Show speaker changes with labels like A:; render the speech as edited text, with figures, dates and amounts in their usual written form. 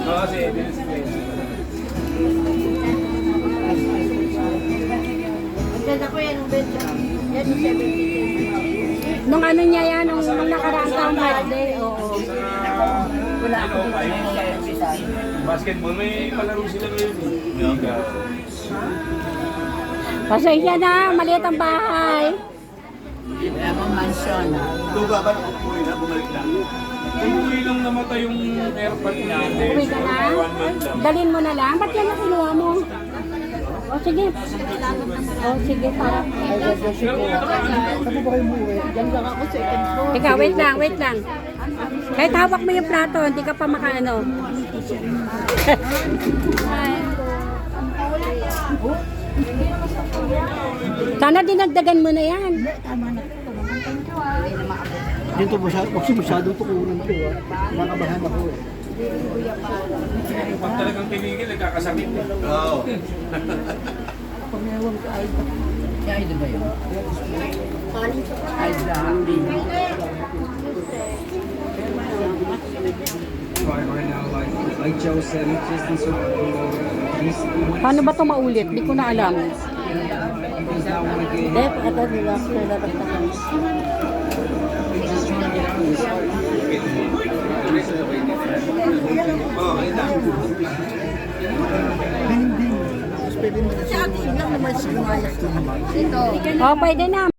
A: Kasi
B: Ganda ko yan, yan yung 70.
C: Nung ano niya yan, nung nakaraang taong birthday, oo.
B: Wala ako
A: basketball, may palaro sila ngayon.
C: Pasensya na, maliit ang bahay.
B: Wala akong mansion.
D: Tuga ba nung umuwi na, bumalik na?
A: Umuwi lang namatay yung airport natin.
C: Uwi ka na?
A: 1 month lang.
C: Dalhin mo na lang. Ba't yan na kinuha mo? O sige. O sige, para. Ikaw, wait lang, wait lang. Kahit hawak mo yung plato, hindi ka pa makaano. Sana dinagdagan mo na yan.
D: Dito masyadong tukunan ko. Makabahan ako eh.
A: Pag talagang tinigil, nagkakasakit.
D: Oo.
B: Kaya ito ba yun? Ay, grabe.
C: Paano ba ito maulit? Hindi ko na alam.
B: Dep, ito nila. Labas na kami. Sa akin lang naman sinumayas naman. Ito.
C: O, pwede na.